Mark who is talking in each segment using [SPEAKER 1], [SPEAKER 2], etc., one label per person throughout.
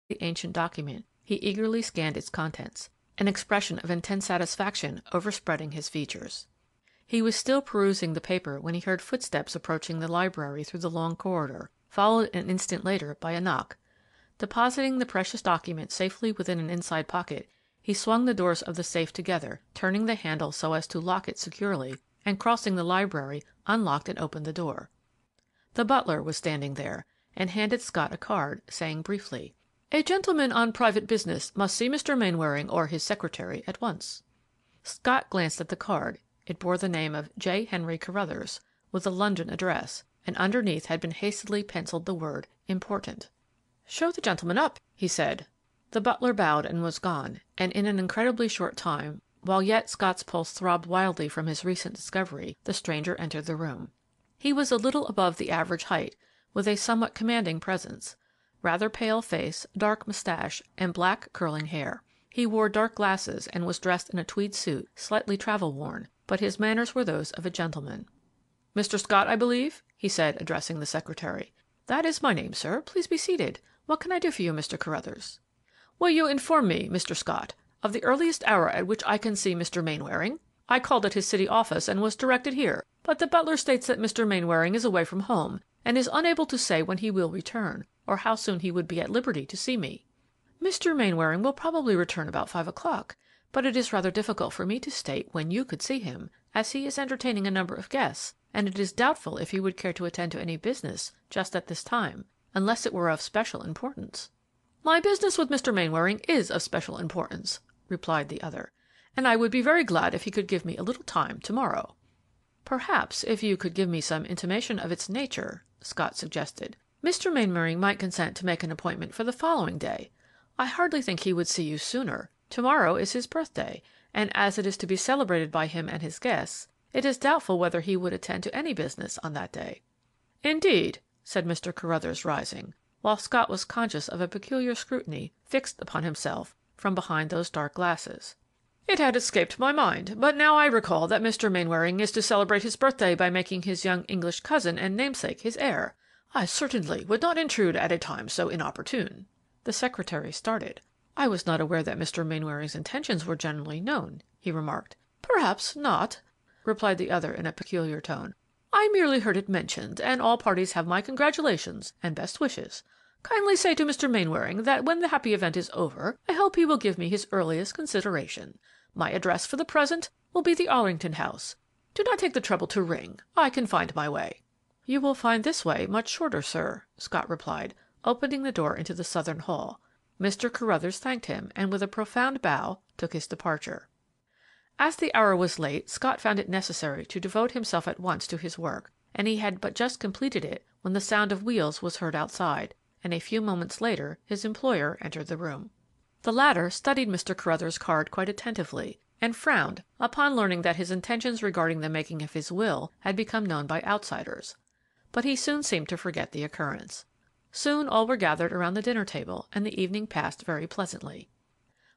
[SPEAKER 1] the ancient document, he eagerly scanned its contents, an expression of intense satisfaction overspreading his features. He was still perusing the paper when he heard footsteps approaching the library through the long corridor, followed an instant later by a knock. Depositing the precious document safely within an inside pocket, he swung the doors of the safe together, turning the handle so as to lock it securely, and crossing the library, unlocked and opened the door. The butler was standing there, and handed Scott a card, saying briefly, "A gentleman on private business must see Mr. Mainwaring or his secretary at once." Scott glanced at the card. It bore the name of J. Henry Carruthers, with a London address, and underneath had been hastily penciled the word "Important." "Show the gentleman up," he said. The butler bowed and was gone, and in an incredibly short time, while yet Scott's pulse throbbed wildly from his recent discovery, the stranger entered the room. He was a little above the average height, with a somewhat commanding presence, rather pale face, dark moustache, and black curling hair. He wore dark glasses and was dressed in a tweed suit, slightly travel-worn, but his manners were those of a gentleman. "Mr. Scott, I believe?" he said, addressing the secretary. "That is my name, sir. Please be seated. What can I do for you, Mr. Carruthers?" "Will you inform me, Mr. Scott, of the earliest hour at which I can see Mr. Mainwaring? I called at his city office and was directed here, but the butler states that Mr. Mainwaring is away from home and is unable to say when he will return, or how soon he would be at liberty to see me." "Mr. Mainwaring will probably return about 5 o'clock, but it is rather difficult for me to state when you could see him, as he is entertaining a number of guests, and it is doubtful if he would care to attend to any business just at this time, unless it were of special importance." "My business with Mr. Mainwaring is of special importance," replied the other, "and I would be very glad if he could give me a little time to-morrow." "Perhaps, if you could give me some intimation of its nature," Scott suggested, "Mr. Mainwaring might consent to make an appointment for the following day. I hardly think he would see you sooner. To-morrow is his birthday, and as it is to be celebrated by him and his guests, it is doubtful whether he would attend to any business on that day." "Indeed," said Mr. Carruthers, rising, while Scott was conscious of a peculiar scrutiny fixed upon himself from behind those dark glasses. "It had escaped my mind, but now I recall that Mr. Mainwaring is to celebrate his birthday by making his young English cousin and namesake his heir. I certainly would not intrude at a time so inopportune." The secretary started. "I was not aware that Mr. Mainwaring's intentions were generally known," he remarked. "Perhaps not," replied the other in a peculiar tone. "I merely heard it mentioned, and all parties have my congratulations and best wishes. Kindly say to Mr. Mainwaring that when the happy event is over, I hope he will give me his earliest consideration. My address for the present will be the Arlington House. Do not take the trouble to ring. I can find my way." "You will find this way much shorter, sir," Scott replied, opening the door into the southern hall. Mr. Carruthers thanked him, and with a profound bow took his departure. As the hour was late, Scott found it necessary to devote himself at once to his work, and he had but just completed it when the sound of wheels was heard outside, and a few moments later his employer entered the room. The latter studied Mr. Carruthers' card quite attentively, and frowned upon learning that his intentions regarding the making of his will had become known by outsiders, but he soon seemed to forget the occurrence. Soon all were gathered around the dinner table, and the evening passed very pleasantly.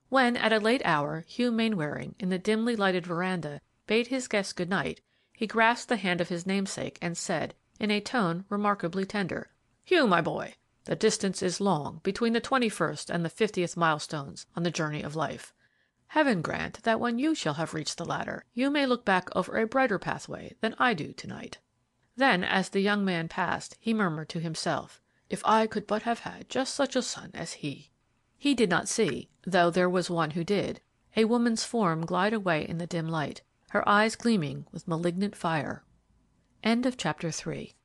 [SPEAKER 1] When, at a late hour, Hugh Mainwaring, in the dimly lighted veranda, bade his guests good night, he grasped the hand of his namesake and said, in a tone remarkably tender, "Hugh, my boy, the distance is long between the 21st and the 50th milestones on the journey of life. Heaven grant that when you shall have reached the latter, you may look back over a brighter pathway than I do to-night." Then, as the young man passed, he murmured to himself, "If I could but have had just such a son as he." He did not see, though there was one who did, a woman's form glide away in the dim light, her eyes gleaming with malignant fire. End of chapter 3.